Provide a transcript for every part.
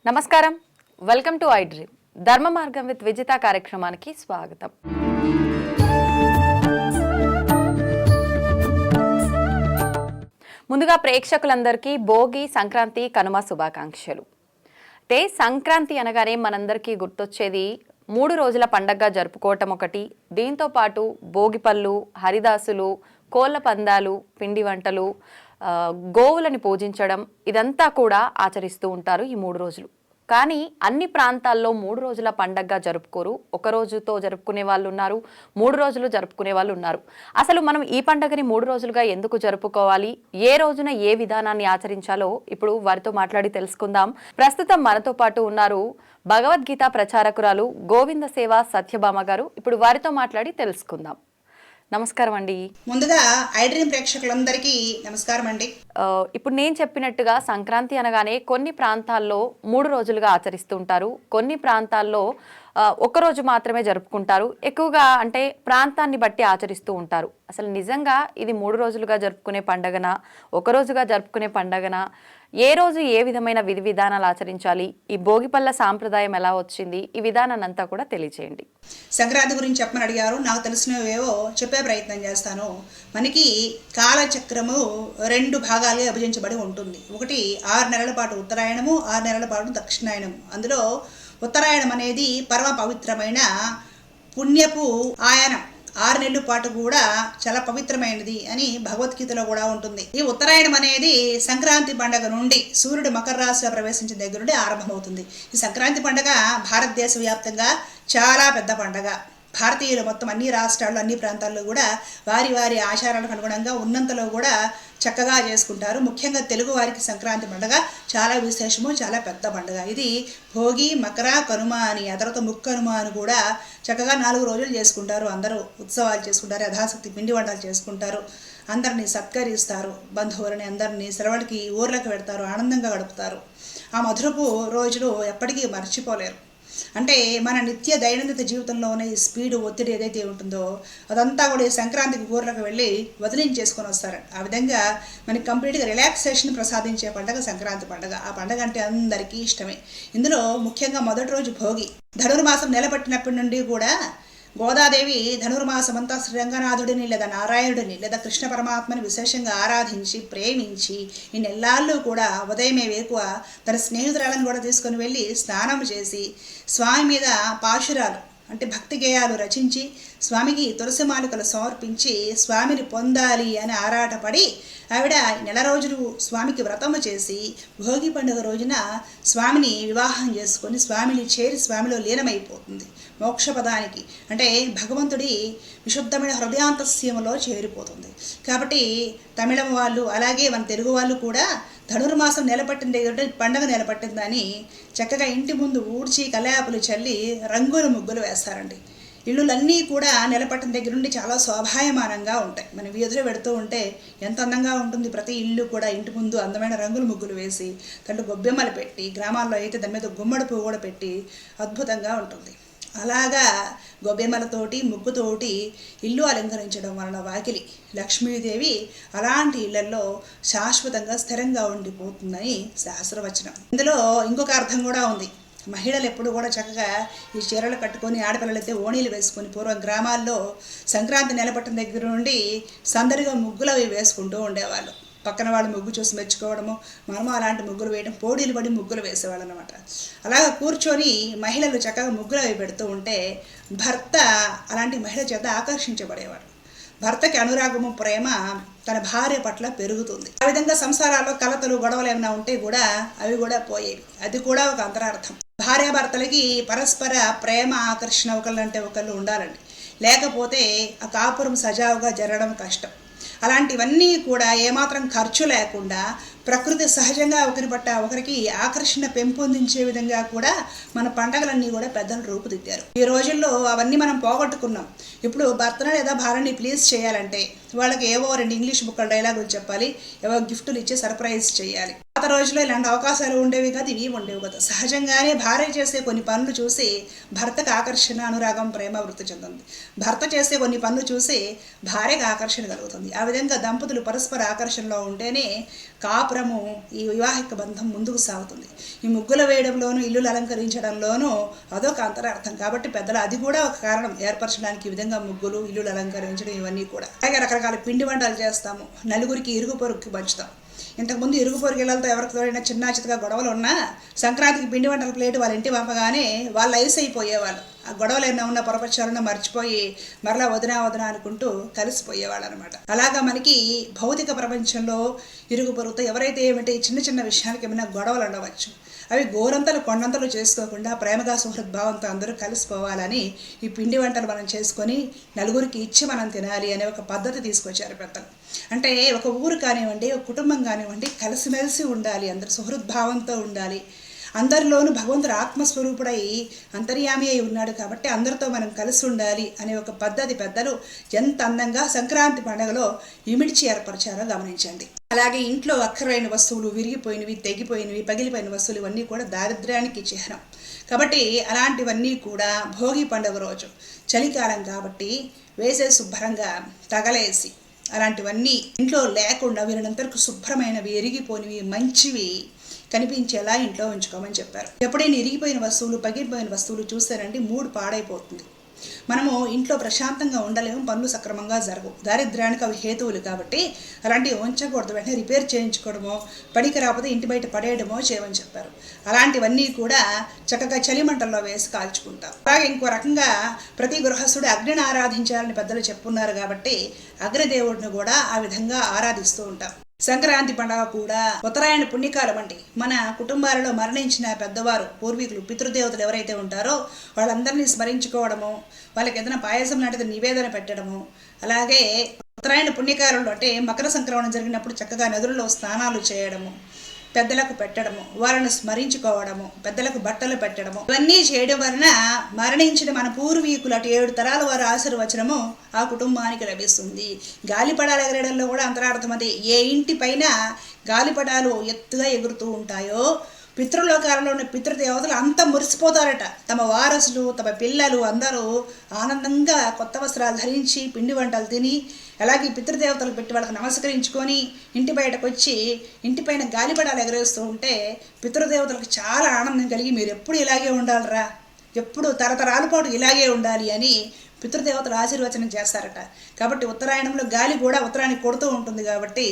నమస్కారం, welcome to I dream ధర్మ మార్గం విత్ విజిత కార్యక్రమానికి స్వాగతం. ముందుగా ప్రేక్షకులందరికీ భోగి, సంక్రాంతి, కనుమ శుభాకాంక్షలు. అంటే సంక్రాంతి అనగానే మనందరికీ గుర్తొచ్చేది 3 రోజుల పండగగా జరుపుకోవటం ఒకటి. దీంతో పాటు భోగిపళ్ళు, హరిదాసులు, కోళ్ల పందాలు, పిండి వంటలు, గోవులని పూజించడం ఇదంతా కూడా ఆచరిస్తూ ఉంటారు ఈ 3 రోజులు. కానీ అన్ని ప్రాంతాల్లో 3 రోజుల పండగగా జరుపుకోరు. ఒక రోజుతో జరుపుకునే వాళ్ళు ఉన్నారు, 3 రోజులు జరుపుకునే వాళ్ళు ఉన్నారు. అసలు మనం ఈ పండగని 3 రోజులుగా ఎందుకు జరుపుకోవాలి, ఏ రోజున ఏ విధానాన్ని ఆచరించాలో ఇప్పుడు వారితో మాట్లాడి తెలుసుకుందాం. ప్రస్తుతం మనతో పాటు ఉన్నారు భగవద్గీత ప్రచారకురాలు గోవింద సేవ సత్యభామ గారు. ఇప్పుడు వారితో మాట్లాడి తెలుసుకుందాం. నమస్కారం అండి. ముందుగా ఐ డ్రీమ్ ప్రేక్షకులందరికీ నమస్కారం అండి. ఇప్పుడు నేను చెప్పినట్టుగా సంక్రాంతి అనగానే కొన్ని ప్రాంతాల్లో 3 రోజులుగా ఆచరిస్తూ ఉంటారు, కొన్ని ప్రాంతాల్లో ఒక్కరోజు మాత్రమే జరుపుకుంటారు. ఎక్కువగా అంటే ప్రాంతాన్ని బట్టి ఆచరిస్తూ ఉంటారు. అసలు నిజంగా ఇది 3 రోజులుగా జరుపుకునే పండగనా, ఒక రోజుగా జరుపుకునే పండగనా, ఏ రోజు ఏ విధమైన విధి విధానాలు ఆచరించాలి, ఈ భోగిపళ్ళ సాంప్రదాయం ఎలా వచ్చింది, ఈ విధానాన్ని అంతా కూడా తెలియచేయండి. సంక్రాంతి గురించి చెప్పమని అడిగారు. నాకు తెలిసినవేవో చెప్పే ప్రయత్నం చేస్తాను. మనకి కాలచక్రము 2 భాగాలుగా విభజించబడి ఉంటుంది. ఒకటి 6 నెలల పాటు ఉత్తరాయణము, 6 నెలల పాటు దక్షిణాయనము. అందులో ఉత్తరాయణం అనేది పరమ పవిత్రమైన పుణ్యపు ఆయనం. 6 నెలల పాటు కూడా చాలా పవిత్రమైనది అని భగవద్గీతలో కూడా ఉంటుంది. ఈ ఉత్తరాయణం అనేది సంక్రాంతి పండుగ నుండి సూర్యుడు మకర రాశిలో ప్రవేశించిన దగ్గర నుండి ఆరంభమవుతుంది. ఈ సంక్రాంతి పండుగ భారతదేశ వ్యాప్తంగా చాలా పెద్ద పండుగ. భారతీయులు మొత్తం అన్ని రాష్ట్రాల్లో, అన్ని ప్రాంతాల్లో కూడా వారి వారి ఆచారాలకు అనుగుణంగా ఉన్నంతలో కూడా చక్కగా చేసుకుంటారు. ముఖ్యంగా తెలుగు వారికి సంక్రాంతి పండుగ చాలా విశేషము, చాలా పెద్ద పండుగ. ఇది భోగి, మకర, కనుమ అని, ఆ తర్వాత ముక్కనుమ అని కూడా చక్కగా 4 రోజులు చేసుకుంటారు. అందరూ ఉత్సవాలు చేసుకుంటారు, యథాశక్తి పిండి వంటలు చేసుకుంటారు, అందరినీ సత్కరిస్తారు, బంధువులని అందరినీ సెలవులకి ఊర్లకు పెడతారు, ఆనందంగా గడుపుతారు. ఆ మధురపు రోజులు ఎప్పటికీ మర్చిపోలేరు. అంటే మన నిత్య దైనందిన జీవితంలో ఉన్న ఈ స్పీడ్, ఒత్తిడి ఏదైతే ఉంటుందో అదంతా కూడా సంక్రాంతికి ఊర్లకు వెళ్ళి వదిలించేసుకొని వస్తారు. ఆ విధంగా మనకి కంప్లీట్గా రిలాక్సేషన్ ప్రసాదించే పండుగ సంక్రాంతి పండుగ. ఆ పండుగ అంటే అందరికీ ఇష్టమే. ఇందులో ముఖ్యంగా మొదటి రోజు భోగి. ధనుర్మాసం నెలపట్టినప్పటి నుండి కూడా గోదాదేవి ధనుర్మాసమంతా శ్రీరంగనాథుడిని లేదా నారాయణుడిని లేదా కృష్ణ పరమాత్మని విశేషంగా ఆరాధించి ప్రేమించి ఈ నెల్లాళ్ళు కూడా ఉదయమే వేకువ తన స్నేహితురాలను కూడా తీసుకొని వెళ్ళి స్నానం చేసి స్వామి మీద పాశురాలు అంటే భక్తి గేయాలు రచించి స్వామికి తులసి మాలికలు సమర్పించి స్వామిని పొందాలి అని ఆరాటపడి ఆవిడ 4 రోజులు స్వామికి వ్రతము చేసి భోగి పండుగ రోజున స్వామిని వివాహం చేసుకొని స్వామిని చేరి స్వామిలో లీనమైపోతుంది. మోక్షపదానికి అంటే భగవంతుడి విశుద్ధమైన హృదయాంతస్యములో చేరిపోతుంది. కాబట్టి తమిళం వాళ్ళు అలాగే మన తెలుగు వాళ్ళు కూడా ధనుర్మాసం నెలపట్టింది, పండుగ నెలపట్టిందని చక్కగా ఇంటి ముందు ఊడ్చి కల్లాపులు చల్లి రంగుల ముగ్గులు వేస్తారండి. ఇళ్ళులన్నీ కూడా నెలపట్టిన దగ్గర నుండి చాలా శోభాయమానంగా ఉంటాయి. మనం వీధిలో పెడుతూ ఉంటే ఎంత అందంగా ఉంటుంది. ప్రతి ఇల్లు కూడా ఇంటి ముందు అందమైన రంగుల ముగ్గులు వేసి దాంట్లో గొబ్బెమ్మలు పెట్టి, గ్రామాల్లో అయితే దాని మీద గుమ్మడి పువ్వు కూడా పెట్టి అద్భుతంగా ఉంటుంది. అలాగా గొబ్బెమ్మలతోటి ముగ్గుతోటి ఇల్లు అలంకరించడం వలన వాకిలి లక్ష్మీదేవి అలాంటి ఇళ్లలో శాశ్వతంగా స్థిరంగా ఉండిపోతుందని శాస్త్రవచనం. ఇందులో ఇంకొక అర్థం కూడా ఉంది. మహిళలు ఎప్పుడు కూడా చక్కగా ఈ చీరలు కట్టుకొని, ఆడపిల్లలైతే ఓణీలు వేసుకొని పూర్వం గ్రామాల్లో సంక్రాంతి నెలపట్టిన దగ్గర నుండి సందడిగా ముగ్గులు అవి వేసుకుంటూ ఉండేవాళ్ళు. పక్కన వాళ్ళు ముగ్గు చూసి మెచ్చుకోవడము, మనము అలాంటి ముగ్గులు వేయడం, పోటీలు పడి ముగ్గులు వేసేవాళ్ళు అనమాట. అలాగా కూర్చొని మహిళలు చక్కగా ముగ్గులు అవి పెడుతూ ఉంటే భర్త అలాంటి మహిళ చేత ఆకర్షించబడేవాడు. భర్తకి అనురాగము, ప్రేమ తన భార్య పట్ల పెరుగుతుంది. ఆ విధంగా సంసారాల్లో కలతలు, గొడవలు ఏమైనా ఉంటే కూడా అవి కూడా పోయేవి. అది కూడా ఒక అంతరార్థం. భార్యాభర్తలకి పరస్పర ప్రేమ, ఆకర్షణ ఒకళ్ళంటే ఒకళ్ళు ఉండాలండి. లేకపోతే ఆ కాపురం సజావుగా జరగడం కష్టం. అలాంటివన్నీ కూడా ఏమాత్రం ఖర్చు లేకుండా ప్రకృతి సహజంగా ఒకరి పట్ల ఒకరికి ఆకర్షణ పెంపొందించే విధంగా కూడా మన పండగలన్నీ కూడా పెద్దలు రూపుదిద్దారు. ఈ రోజుల్లో అవన్నీ మనం పోగొట్టుకున్నాం. ఇప్పుడు భర్తను లేదా భార్యని ప్లీజ్ చేయాలంటే వాళ్ళకి ఏవో 2 ఇంగ్లీష్ బుక్కల డైలాగులు చెప్పాలి, ఏవో గిఫ్టులు ఇచ్చి సర్ప్రైజ్ చేయాలి. పాత రోజుల్లో ఇలాంటి అవకాశాలు ఉండేవి కాదు, ఇవి ఉండేవి కదా. సహజంగానే భార్య చేసే కొన్ని పనులు చూసి భర్తకు ఆకర్షణ, అనురాగం, ప్రేమ వృద్ధి చెందుతుంది. భర్త చేసే కొన్ని పనులు చూసి భార్యకు ఆకర్షణ కలుగుతుంది. ఆ విధంగా దంపతులు పరస్పర ఆకర్షణలో ఉంటేనే కాపురము, ఈ వివాహిక బంధం ముందుకు సాగుతుంది. ఈ ముగ్గుల వేయడంలోనూ, ఇల్లులు అలంకరించడంలోనూ అదొక అంతరార్థం. కాబట్టి పెద్దలు అది కూడా ఒక కారణం ఏర్పరచడానికి. ఈ విధంగా ముగ్గులు, ఇల్లులు అలంకరించడం ఇవన్నీ కూడా. అలాగే రకరకాల పిండి వంటలు చేస్తాము, నలుగురికి ఇరుగు పొరుగుకి పంచుతాం. ఇంతకుముందు ఇరుగు పొరుగు ఇళ్లతో ఎవరితో చిన్న చితగా గొడవలు ఉన్నా సంక్రాంతికి పిండి వంటల ప్లేట్ వాళ్ళ ఇంటి పంపగానే వాళ్ళు ఐస్ అయిపోయేవాళ్ళు. ఆ గొడవలు ఏమైనా ఉన్న పొరపచ్చాలను మర్చిపోయి మరలా వదినా అనుకుంటూ కలిసిపోయేవాళ్ళు అనమాట. అలాగా మనకి భౌతిక ప్రపంచంలో ఇరుగు పొరుగుతో ఎవరైతే ఏమిటి చిన్న చిన్న విషయాలకి ఏమైనా గొడవలు ఉండవచ్చు. అవి గోరంతలు కొండంతలు చేసుకోకుండా ప్రేమగా సుహృద్భావంతో అందరూ కలిసిపోవాలని ఈ పిండి వంటలు మనం చేసుకొని నలుగురికి ఇచ్చి మనం తినాలి అనే ఒక పద్ధతి తీసుకొచ్చారు పెద్దలు. అంటే ఒక ఊరు కానివ్వండి, ఒక కుటుంబం కానివ్వండి, కలిసిమెలిసి ఉండాలి, అందరూ సుహృద్భావంతో ఉండాలి. అందరిలోనూ భగవంతుడు ఆత్మస్వరూపుడై అంతర్యామి అయి ఉన్నాడు కాబట్టి అందరితో మనం కలిసి ఉండాలి అనే ఒక పద్ధతి పెద్దలు ఎంత అందంగా సంక్రాంతి పండుగలో ఇమిడ్చి ఏర్పరిచారో గమనించండి. అలాగే ఇంట్లో అక్కరైన వస్తువులు, విరిగిపోయినవి, తెగిపోయినవి, పగిలిపోయిన వస్తువులు ఇవన్నీ కూడా దారిద్ర్యానికి చిహ్నం. కాబట్టి అలాంటివన్నీ కూడా భోగి పండుగ రోజు చలికాలం కాబట్టి వేసే శుభ్రంగా తగలేసి అలాంటివన్నీ ఇంట్లో లేకుండా వీరినంతరకు శుభ్రమైనవి, ఎరిగిపోయినవి, మంచివి కనిపించేలా ఇంట్లో ఉంచుకోమని చెప్పారు. ఎప్పుడైనా ఇరిగిపోయిన వస్తువులు, పగిలిపోయిన వస్తువులు చూస్తారంటే మూడు పాడైపోతుంది. మనము ఇంట్లో ప్రశాంతంగా ఉండలేము, పనులు సక్రమంగా జరగవు. దారిద్ర్యానికి అవి హేతువులు కాబట్టి అలాంటివి ఉంచకూడదు. వెంటనే రిపేర్ చేయించుకోవడమో, పనికి రాకపోతే ఇంటి బయట పడేయడమో చేయమని చెప్పారు. అలాంటివన్నీ కూడా చక్కగా చలిమంటల్లో వేసి కాల్చుకుంటాం. అలాగే ఇంకో రకంగా ప్రతి గృహస్థుడు అగ్నిని ఆరాధించాలని పెద్దలు చెప్పున్నారు కాబట్టి అగ్నిదేవుడిని కూడా ఆ విధంగా ఆరాధిస్తూ ఉంటాం. సంక్రాంతి పండుగ కూడా ఉత్తరాయణ పుణ్యకాలం అండి. మన కుటుంబాలలో మరణించిన పెద్దవారు, పూర్వీకులు, పితృదేవతలు ఎవరైతే ఉంటారో వాళ్ళందరినీ స్మరించుకోవడము, వాళ్ళకి ఏదైనా పాయసం లాంటిది నివేదన పెట్టడము. అలాగే ఉత్తరాయణ పుణ్యకాలంలో అంటే మకర సంక్రమణం జరిగినప్పుడు చక్కగా నదులలో స్నానాలు చేయడము, పెద్దలకు పెట్టడము, వారిని స్మరించుకోవడము, పెద్దలకు బట్టలు పెట్టడము, ఇవన్నీ చేయడం వలన మరణించిన మన పూర్వీకులు అటు 7 తరాల వారి ఆశీర్వచనము ఆ కుటుంబానికి లభిస్తుంది. గాలిపటాలు ఎగరడంలో కూడా అంతరార్థం అది. ఏ ఇంటి పైన గాలిపటాలు ఎత్తుగా ఎగురుతూ ఉంటాయో పితృలోకాలలో ఉన్న పితృదేవతలు అంతా మురిసిపోతారట. తమ వారసులు, తమ పిల్లలు అందరూ ఆనందంగా కొత్త వస్త్రాలు ధరించి పిండి వంటలు తిని, అలాగే పితృదేవతలు పెట్టి వాళ్ళకి నమస్కరించుకొని ఇంటి బయటకు వచ్చి ఇంటిపైన గాలిపటాలు ఎగరేస్తూ ఉంటే పితృదేవతలకు చాలా ఆనందం కలిగి మీరు ఎప్పుడు ఇలాగే ఉండాలిరా, ఎప్పుడు తరతరాల పాటు ఇలాగే ఉండాలి అని పితృదేవతలు ఆశీర్వచనం చేస్తారట. కాబట్టి ఉత్తరాయణంలో గాలి కూడా ఉత్తరానికి కొడుతూ ఉంటుంది కాబట్టి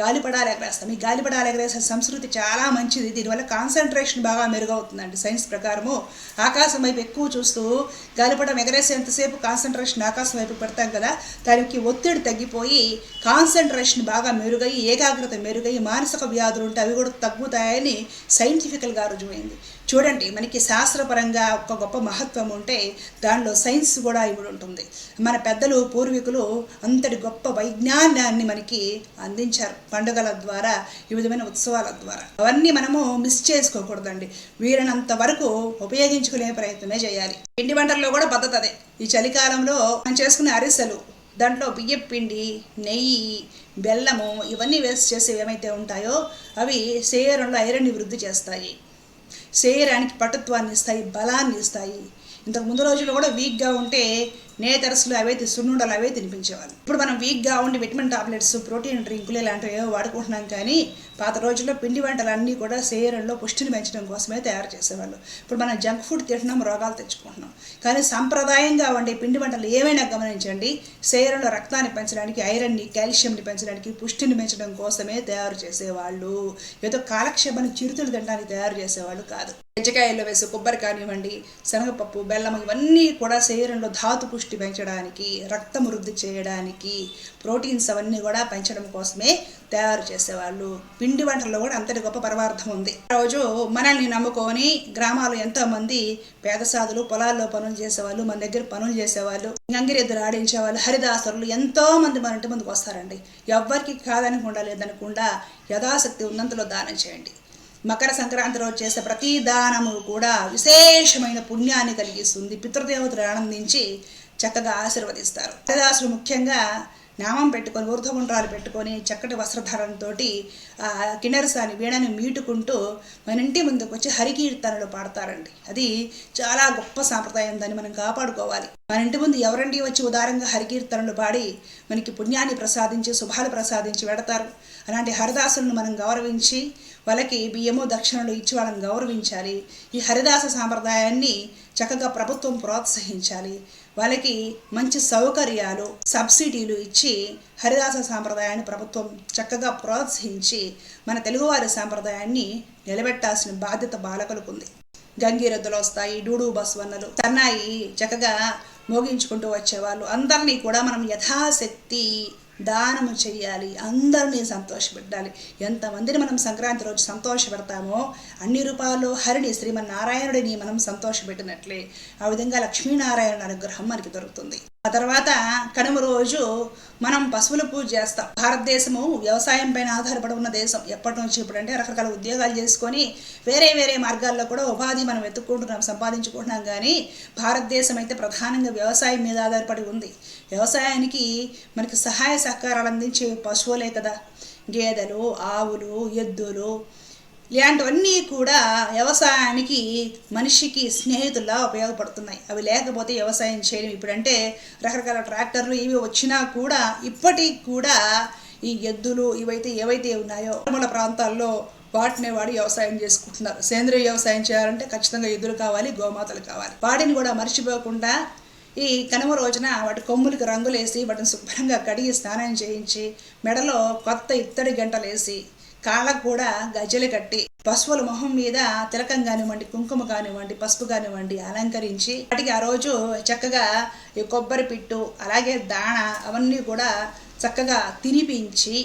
గాలిపటాలు ఎగరేస్తాం. ఈ గాలిపటాలు ఎగరేసే సంస్కృతి చాలా మంచిది. దీనివల్ల కాన్సన్ట్రేషన్ బాగా మెరుగవుతుందండి. సైన్స్ ప్రకారము ఆకాశం వైపు ఎక్కువ చూస్తూ గాలిపటం ఎగరేసేంతసేపు కాన్సన్ట్రేషన్ ఆకాశం వైపు పెడతాం కదా, దానికి ఒత్తిడి తగ్గిపోయి కాన్సన్ట్రేషన్ బాగా మెరుగై, ఏకాగ్రత మెరుగై, మానసిక వ్యాధులు ఉంటే అవి కూడా తగ్గుతాయని సైంటిఫికల్గా రుజువైంది. చూడండి, మనకి శాస్త్రపరంగా ఒక గొప్ప మహత్వం ఉంటే దానిలో సైన్స్ కూడా ఇవి ఉంటుంది. మన పెద్దలు, పూర్వీకులు అంతటి గొప్ప వైజ్ఞానాన్ని మనకి అందించారు పండుగల ద్వారా, ఈ విధమైన ఉత్సవాల ద్వారా. అవన్నీ మనము మిస్ చేసుకోకూడదండి. వీరినంత వరకు ఉపయోగించుకునే ప్రయత్నమే చేయాలి. పిండి వంటల్లో కూడా పద్ధతి అదే. ఈ చలికాలంలో మనం చేసుకునే అరిసెలు, దాంట్లో బియ్యం పిండి, నెయ్యి, బెల్లము ఇవన్నీ వేసి చేసేవి ఏమైతే ఉంటాయో అవి శరీరంలో ఐరన్ని వృద్ధి చేస్తాయి, శరీరానికి పటుత్వాన్ని ఇస్తాయి, బలాన్ని ఇస్తాయి. ఇంతకు ముందు రోజుల్లో కూడా వీక్గా ఉంటే నేతరసులు అవే సున్నుండలు అవే తినిపించేవాళ్ళు. ఇప్పుడు మనం వీక్గా ఉండి విటమిన్ టాబ్లెట్స్, ప్రోటీన్ డ్రింకులు ఇలాంటివి ఏవో వాడుకుంటున్నాం. కానీ పాత రోజుల్లో పిండి వంటలన్నీ కూడా శరీరంలో పుష్టిని పెంచడం కోసమే తయారు చేసేవాళ్ళు. ఇప్పుడు మనం జంక్ ఫుడ్ తింటున్నాం, రోగాలు తెచ్చుకుంటున్నాం. కానీ సాంప్రదాయంగా వండే పిండి వంటలు ఏమైనా గమనించండి, శరీరంలో రక్తాన్ని పెంచడానికి, ఐరన్ని, కాల్షియంని పెంచడానికి, పుష్టిని పెంచడం కోసమే తయారు చేసేవాళ్ళు. ఏదో కాలక్షేపానికి చిరుతులు తినడానికి తయారు చేసేవాళ్ళు కాదు. కజ్జికాయల్లో వేసే కొబ్బరి కానివ్వండి, శనగపప్పు, బెల్లం ఇవన్నీ కూడా శరీరంలో ధాతు పుష్టి పెంచడానికి, రక్తం వృద్ధి చేయడానికి, ప్రోటీన్స్ అవన్నీ కూడా పెంచడం కోసమే తయారు చేసేవాళ్ళు. పిండి వంటల్లో కూడా అంతటి గొప్ప పరమార్థం ఉంది. ఆ రోజు మనల్ని నమ్ముకొని గ్రామాలు ఎంతోమంది పేదసాదులు పొలాల్లో పనులు చేసేవాళ్ళు, మన దగ్గర పనులు చేసేవాళ్ళు, గంగిరెద్దులు ఆడించేవాళ్ళు, హరిదాసులు ఎంతోమంది మన ఇంటి ముందుకు వస్తారండి. ఎవ్వరికి కాదనకుండా లేదనకుండా యథాశక్తి ఉన్నంతలో దానం చేయండి. మకర సంక్రాంతి రోజు చేసే ప్రతి దానము కూడా విశేషమైన పుణ్యాన్ని కలిగిస్తుంది. పితృదేవతలు ఆనందించి చక్కగా ఆశీర్వదిస్తారు. హరిదాసులు ముఖ్యంగా నామం పెట్టుకొని ఊర్ధ్వగుండ్రాలు పెట్టుకొని చక్కటి వస్త్రధారణతో కిన్నెరసాని వీణని మీటుకుంటూ మన ఇంటి ముందుకు వచ్చి హరికీర్తనలు పాడతారండి. అది చాలా గొప్ప సాంప్రదాయం, దాన్ని మనం కాపాడుకోవాలి. మన ఇంటి ముందు ఎవరండి వచ్చి ఉదారంగా హరికీర్తనలు పాడి మనకి పుణ్యాన్ని ప్రసాదించి శుభాలు ప్రసాదించి వెడతారు. అలాంటి హరిదాసులను మనం గౌరవించి వాళ్ళకి బియ్యము దక్షిణలు ఇచ్చి వాళ్ళని గౌరవించాలి. ఈ హరిదాస సాంప్రదాయాన్ని చక్కగా ప్రభుత్వం ప్రోత్సహించాలి. వాళ్ళకి మంచి సౌకర్యాలు సబ్సిడీలు ఇచ్చి హరిదాస సాంప్రదాయాన్ని ప్రభుత్వం చక్కగా ప్రోత్సహించి మన తెలుగువారి సాంప్రదాయాన్ని నిలబెట్టాల్సిన బాధ్యత బాలకులకు ఉంది. గంగిరెద్దులు వస్తాయి, డూడు బస్వన్నలు, సన్నాయి చక్కగా మోగించుకుంటూ వచ్చేవాళ్ళు. అందరినీ కూడా మనం యథాశక్తి దానము చెయ్యాలి, అందరినీ సంతోషపెట్టాలి. ఎంతమందిని మనం సంక్రాంతి రోజు సంతోషపెడతామో అన్ని రూపాల్లో హరిని శ్రీమన్నారాయణుడిని మనం సంతోషపెట్టినట్లే ఆ విధంగా లక్ష్మీనారాయణ అనుగ్రహం మనకి దొరుకుతుంది. ఆ తర్వాత కనుమ రోజు మనం పశువుల పూజ చేస్తాం. భారతదేశము వ్యవసాయం పైన ఆధారపడి ఉన్న దేశం ఎప్పటి నుంచి ఇప్పుడు అంటే రకరకాల ఉద్యోగాలు చేసుకొని వేరే వేరే మార్గాల్లో కూడా ఉపాధి మనం వెతుక్కుంటున్నాం, సంపాదించుకుంటున్నాం. కానీ భారతదేశం అయితే ప్రధానంగా వ్యవసాయం మీద ఆధారపడి ఉంది. వ్యవసాయానికి మనకి సహాయ సహకారాలు అందించే పశువులే కదా, గేదెలు, ఆవులు, ఎద్దులు ఇలాంటివన్నీ కూడా వ్యవసాయానికి మనిషికి స్నేహితుల్లా ఉపయోగపడుతున్నాయి. అవి లేకపోతే వ్యవసాయం చేయలేము. ఇప్పుడంటే రకరకాల ట్రాక్టర్లు ఇవి వచ్చినా కూడా ఇప్పటికి కూడా ఈ ఎద్దులు ఏవైతే ఉన్నాయో మన ప్రాంతాల్లో వాటిని వాడి వ్యవసాయం చేసుకుంటున్నారు. సేంద్రీయ వ్యవసాయం చేయాలంటే ఖచ్చితంగా ఎద్దులు కావాలి, గోమాతలు కావాలి. వాటిని కూడా మర్చిపోకుండా ఈ కనుమ రోజున వాటి కొమ్ములకి రంగులేసి వాటిని శుభ్రంగా కడిగి స్నానం చేయించి మెడలో కొత్త ఇత్తడి గంటలు వేసి కాళ్ళకు కూడా గజ్జలు కట్టి పశువుల మొహం మీద తిలకం కానివ్వండి, కుంకుమ కానివ్వండి, పసుపు కానివ్వండి అలంకరించి వాటికి ఆ రోజు చక్కగా ఈ కొబ్బరి పిట్టు అలాగే దాణ అవన్నీ కూడా చక్కగా తినిపించి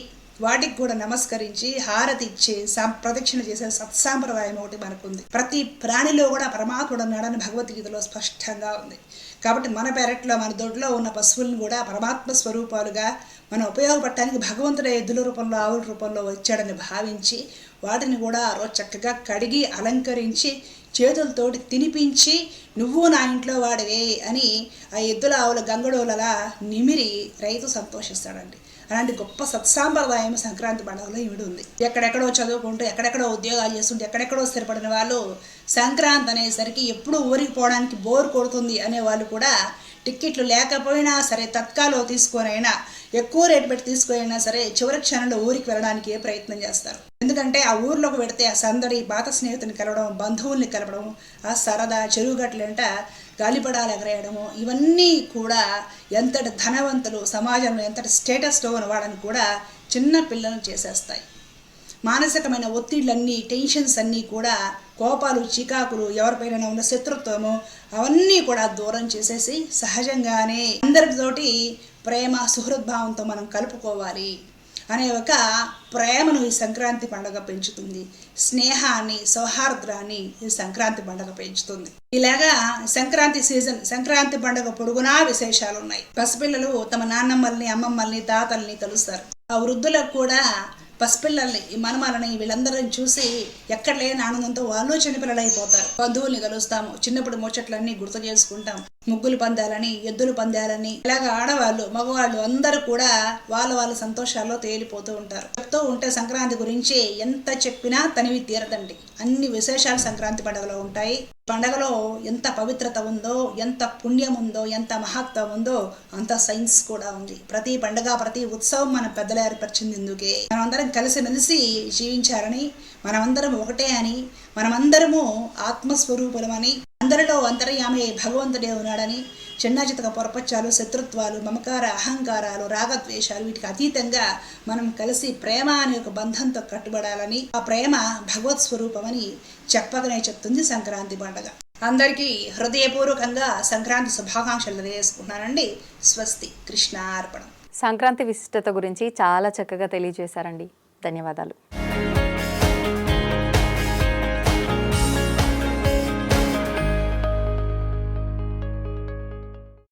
వాటికి కూడా నమస్కరించి హారతి ఇచ్చి ప్రదక్షిణ చేసే సత్సాంప్రదాయం ఒకటి మనకుంది. ప్రతి ప్రాణిలో కూడా పరమాత్ముడు ఉన్నాడని భగవద్గీతలో స్పష్టంగా ఉంది. కాబట్టి మన పెరట్లో మన దొడ్లో ఉన్న పశువులను కూడా పరమాత్మ స్వరూపాలుగా మనం ఉపయోగపడటానికి భగవంతుడే ఎద్దుల రూపంలో ఆవుల రూపంలో వచ్చాడని భావించి వాటిని కూడా ఆ రోజు చక్కగా కడిగి అలంకరించి చేతులతోటి తినిపించి నువ్వు నా ఇంట్లో వాడివే అని ఆ ఎద్దుల ఆవుల గంగడోలలా నిమిరి రైతు సంతోషిస్తాడండి. అలాంటి గొప్ప సత్సాంప్రదాయం సంక్రాంతి పండుగలో ఇవిడు ఉంది. ఎక్కడెక్కడో చదువుకుంటూ ఎక్కడెక్కడో ఉద్యోగాలు చేస్తుంటే ఎక్కడెక్కడో స్థిరపడిన వాళ్ళు సంక్రాంతి అనేసరికి ఎప్పుడు ఊరికి పోవడానికి బోర్ కొడుతుంది అనే వాళ్ళు కూడా టిక్కెట్లు లేకపోయినా సరే తత్కాలో తీసుకొనైనా ఎక్కువ రేటు పెట్టి తీసుకొనైనా సరే చివరి క్షణంలో ఊరికి వెళ్ళడానికి ప్రయత్నం చేస్తారు. ఎందుకంటే ఆ ఊర్లోకి పెడితే ఆ సందడి, పాత స్నేహితుని కలవడం, బంధువుల్ని కలవడం, ఆ సరదా చెరువుగట్లంట గాలిపడాలు ఎగరేయడము ఇవన్నీ కూడా ఎంతటి ధనవంతులు సమాజంలో ఎంతటి స్టేటస్లో ఉన్న వాళ్ళని కూడా చిన్న పిల్లలను చేసేస్తాయి. మానసికమైన ఒత్తిళ్ళన్నీ, టెన్షన్స్ అన్నీ కూడా, కోపాలు, చికాకులు, ఎవరిపైన ఉన్న శత్రుత్వము అవన్నీ కూడా దూరం చేసేసి సహజంగానే అందరితోటి ప్రేమ సుహృద్భావంతో మనం కలుపుకోవాలి అనే ఒక ప్రేమను ఈ సంక్రాంతి పండుగ పెంచుతుంది. స్నేహాన్ని, సౌహార్ద్రాన్ని ఈ సంక్రాంతి పండుగ పెంచుతుంది. ఇలాగా సంక్రాంతి సీజన్, సంక్రాంతి పండుగ పొడుగునా విశేషాలు ఉన్నాయి. పసిపిల్లలు తమ నాన్నమ్మల్ని, అమ్మమ్మల్ని, తాతల్ని కలుస్తారు. ఆ వృద్ధులకు కూడా పసిపిల్లల్ని, ఈ మనమలని వీళ్ళందరిని చూసి ఎక్కడ లేని ఆనందంతో వాళ్ళు చిన్నపిల్లలు అయిపోతారు. బంధువుల్ని కలుస్తాము, చిన్నప్పుడు ముచ్చట్లన్నీ గుర్తు చేసుకుంటాం. ముగ్గులు పందాలని, ఎద్దులు పందాలని ఇలాగ ఆడవాళ్ళు, మగవాళ్ళు అందరూ కూడా వాళ్ళ సంతోషాల్లో తేలిపోతూ ఉంటారు. చెప్తూ ఉంటే సంక్రాంతి గురించి ఎంత చెప్పినా తనివి తీరదండి. అన్ని విశేషాలు సంక్రాంతి పండుగలో ఉంటాయి. పండగలో ఎంత పవిత్రత ఉందో, ఎంత పుణ్యం ఉందో, ఎంత మహత్వం ఉందో అంత సైన్స్ కూడా ఉంది. ప్రతి పండుగ, ప్రతి ఉత్సవం మన పెద్దలు ఏర్పరిచింది ఎందుకే, మనమందరం కలిసిమెలిసి జీవించారని, మనమందరం ఒకటే అని, మనమందరము ఆత్మస్వరూపులమని, అందరిలో అంతర్యామి భగవంతుడే ఉన్నాడని, చిన్న చితక పొరపచ్చాలు, శత్రుత్వాలు, మమకార, అహంకారాలు, రాగద్వేషాలు వీటికి అతీతంగా మనం కలిసి ప్రేమ అనే ఒక బంధంతో కట్టుబడాలని, ఆ ప్రేమ భగవత్ స్వరూపమని చెప్పకనే చెప్తుంది సంక్రాంతి పండుగ. అందరికీ హృదయపూర్వకంగా సంక్రాంతి శుభాకాంక్షలు తెలియజేసుకుంటున్నానండి. స్వస్తి, కృష్ణార్పణం. సంక్రాంతి విశిష్టత గురించి చాలా చక్కగా తెలియజేశారండి. ధన్యవాదాలు.